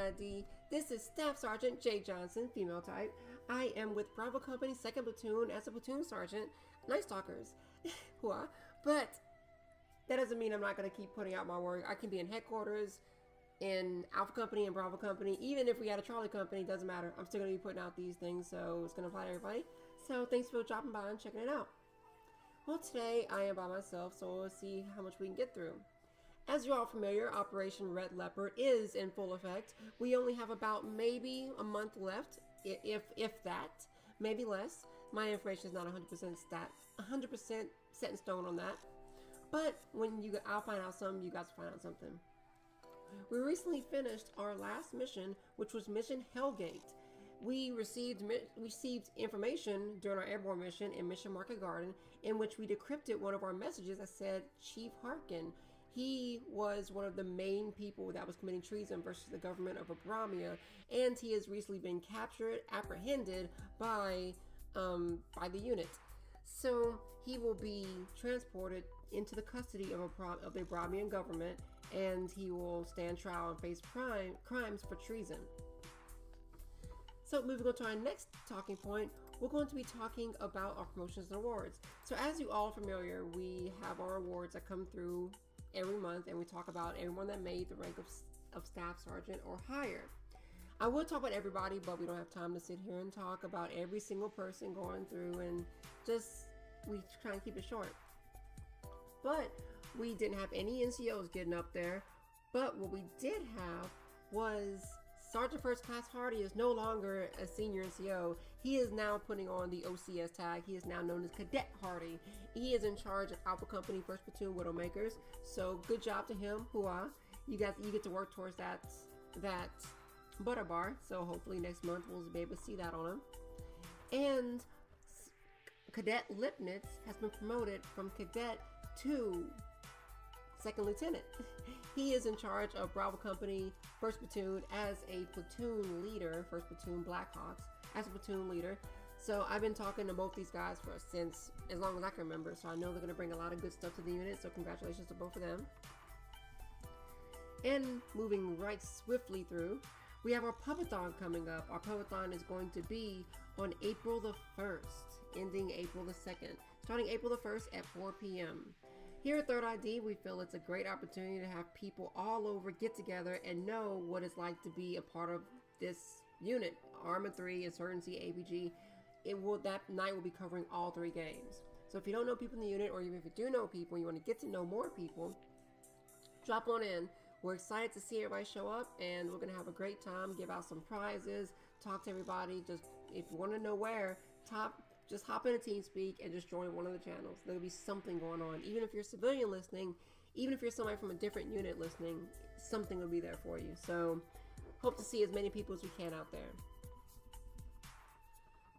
ID. This is Staff Sergeant J. Johnson, female type. I am with Bravo Company 2nd Platoon as a platoon sergeant. Night stalkers. But that doesn't mean I'm not going to keep putting out my work. I can be in headquarters, in Alpha Company and Bravo Company. Even if we had a Charlie Company, doesn't matter. I'm still going to be putting out these things, so it's going to apply to everybody. So thanks for dropping by and checking it out. Well, today I am by myself, so we'll see how much we can get through. As you're all familiar, Operation Red Leopard is in full effect. We only have about maybe a month left, if that, maybe less. My information is not 100% set in stone on that. But when I'll find out something, you guys will find out something. We recently finished our last mission, which was Mission Hellgate. We received information during our airborne mission in Mission Market Garden, in which we decrypted one of our messages that said Chief Harkin. He was one of the main people that was committing treason versus the government of Abramia, and he has recently been captured, apprehended by the unit. So he will be transported into the custody of the Abramian government, and he will stand trial and face crimes for treason. So moving on to our next talking point, we're going to be talking about our promotions and awards. So as you all are familiar, we have our awards that come through every month, and we talk about everyone that made the rank of staff sergeant or higher. I will talk about everybody, but we don't have time to sit here and talk about every single person going through, and we try and keep it short. But we didn't have any NCOs getting up there, but what we did have was Sergeant First Class Hardy is no longer a senior NCO. He is now putting on the OCS tag. He is now known as Cadet Hardy. He is in charge of Alpha Company 1st Platoon Widowmakers. So good job to him. You get to work towards that butter bar. So hopefully next month we'll be able to see that on him. And Cadet Lipnitz has been promoted from Cadet to 2nd Lieutenant. He is in charge of Bravo Company 1st Platoon as a platoon leader, 1st Platoon Blackhawks, as a platoon leader. So I've been talking to both these guys since as long as I can remember, so I know they're going to bring a lot of good stuff to the unit, so congratulations to both of them. And moving right swiftly through, we have our Pubathon coming up. Our Pubathon is going to be on April the 1st, ending April the 2nd, starting April the 1st at 4 p.m. Here at Third ID, we feel it's a great opportunity to have people all over get together and know what it's like to be a part of this unit. Arma 3, Insurgency, APG. That night will be covering all 3 games. So if you don't know people in the unit, or even if you do know people and you want to get to know more people, drop on in. We're excited to see everybody show up, and we're going to have a great time, give out some prizes, talk to everybody. Just if you want to know where, just hop into TeamSpeak and just join one of the channels. There'll be something going on. Even if you're a civilian listening, even if you're somebody from a different unit listening, something will be there for you. So hope to see as many people as we can out there.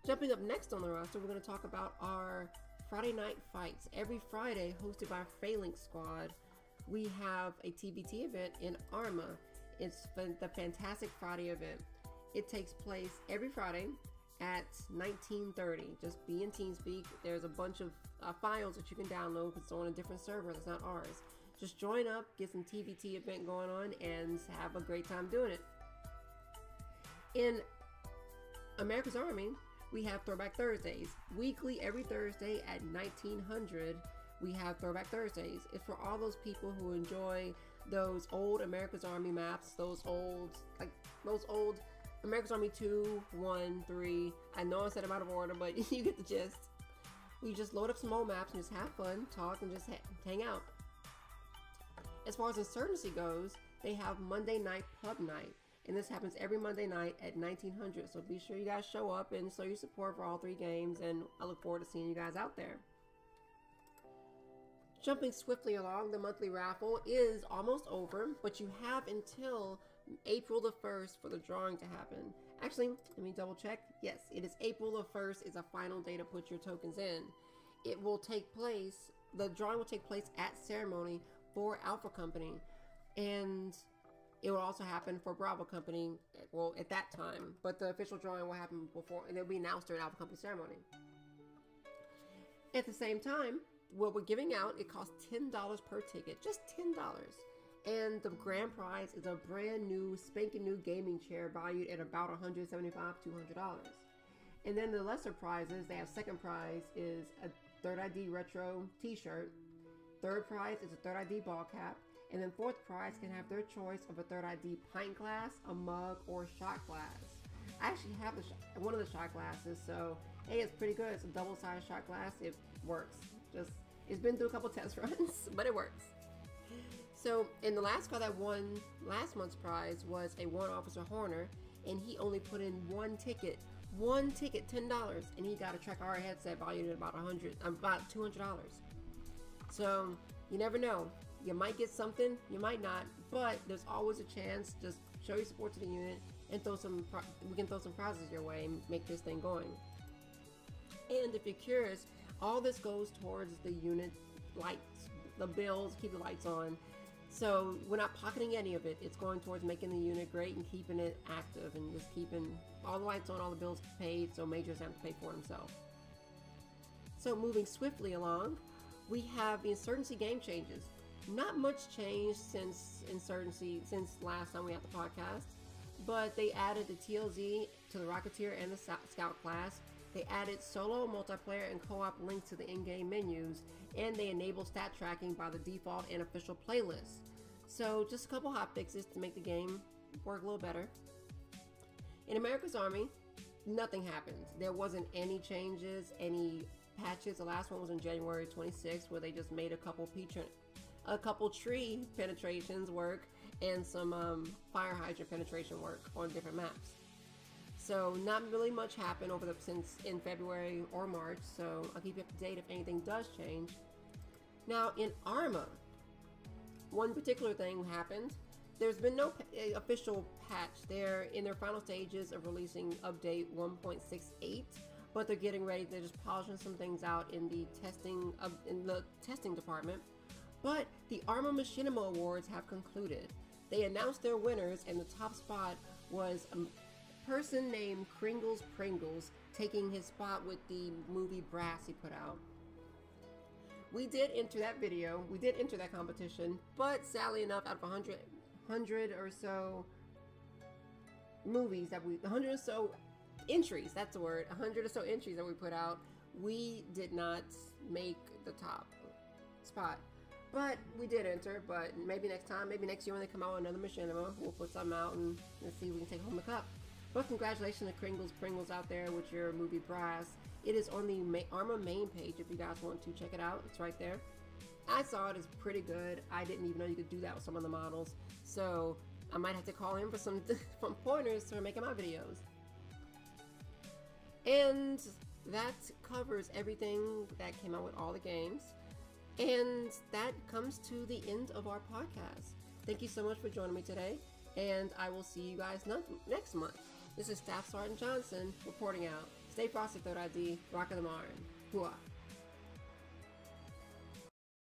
Jumping up next on the roster, we're going to talk about our Friday night fights. Every Friday, hosted by Phalanx Squad, we have a TBT event in Arma. It's the Fantastic Friday event. It takes place every Friday at 19:30. Just be in TeamSpeak. There's a bunch of files that you can download because it's on a different server that's not ours. Just join up, get some TBT event going on, and have a great time doing it. In America's Army, we have Throwback Thursdays. Weekly, every Thursday at 1900, we have Throwback Thursdays. It's for all those people who enjoy those old America's Army maps, those old America's Army 2, 1, 3. I know I said them out of order, but you get the gist. We just load up some old maps and just have fun, talk, and just hang out. As far as Insurgency goes, they have Monday night pub night, and this happens every Monday night at 1900. So be sure you guys show up and show your support for all 3 games, and I look forward to seeing you guys out there. Jumping swiftly along, the monthly raffle is almost over, but you have until April the 1st for the drawing to happen. Actually, let me double check. Yes, it is April the 1st is a final day to put your tokens in. It will take place, the drawing will take place at ceremony for Alpha Company, and it will also happen for Bravo Company, well, at that time, but the official drawing will happen before, and it will be announced during Alpha Company ceremony. At the same time, what we're giving out, it costs $10 per ticket, just $10. And the grand prize is a brand new, spanking new gaming chair valued at about $175 to $200. And then the lesser prizes, they have second prize is a Third ID retro t-shirt. Third prize is a Third ID ball cap. And then fourth prize can have their choice of a Third ID pint glass, a mug, or shot glass. I actually have one of the shot glasses, so hey, it's pretty good. It's a double-sized shot glass. It works. It's been through a couple test runs, but it works. So, in the last car that won last month's prize was a one Officer Horner, and he only put in one ticket, $10, and he got a Trek R headset valued at about $200. So, you never know. You might get something, you might not, but there's always a chance. Just show your support to the unit, and we can throw some prizes your way and make this thing going. And if you're curious, all this goes towards the unit lights, the bills, keep the lights on. So we're not pocketing any of it. It's going towards making the unit great and keeping it active and just keeping all the lights on, all the bills paid, so Major doesn't have to pay for it himself. So moving swiftly along, we have the Insurgency game changes. Not much changed since last time we had the podcast, but they added the TLZ to the Rocketeer and the Scout class. They added solo, multiplayer, and co-op links to the in-game menus, and they enable stat tracking by the default and official playlist. So just a couple hot fixes to make the game work a little better. In America's Army, nothing happened. There wasn't any changes, any patches. The last one was in January 26th, where they just made a couple tree penetrations work and some fire hydrant penetration work on different maps. So not really much happened since in February or March, so I'll keep you up to date if anything does change. Now in Arma, one particular thing happened. There's been no official patch. They're in their final stages of releasing update 1.68, but they're getting ready. They're just polishing some things out in the testing department. But the Arma Machinima Awards have concluded. They announced their winners, and the top spot was person named Kringles Pringles, taking his spot with the movie Brass he put out. We did enter that video, we did enter that competition, but sadly enough, out of 100 or so movies 100 or so entries, that's the word, 100 or so entries that we put out, we did not make the top spot. But we did enter, but maybe next time, maybe next year when they come out with another Machinima, we'll put something out and let's see if we can take home the cup. But congratulations to Kringles Pringles out there with your movie Brass. It is on the Arma main page if you guys want to check it out. It's right there. I saw it. It's pretty good. I didn't even know you could do that with some of the models. So I might have to call him for some pointers for making my videos. And that covers everything that came out with all the games. And that comes to the end of our podcast. Thank you so much for joining me today. And I will see you guys next month. This is Staff Sergeant Johnson reporting out. Stay frosty, Third ID. Rock of the Marn. Hooah.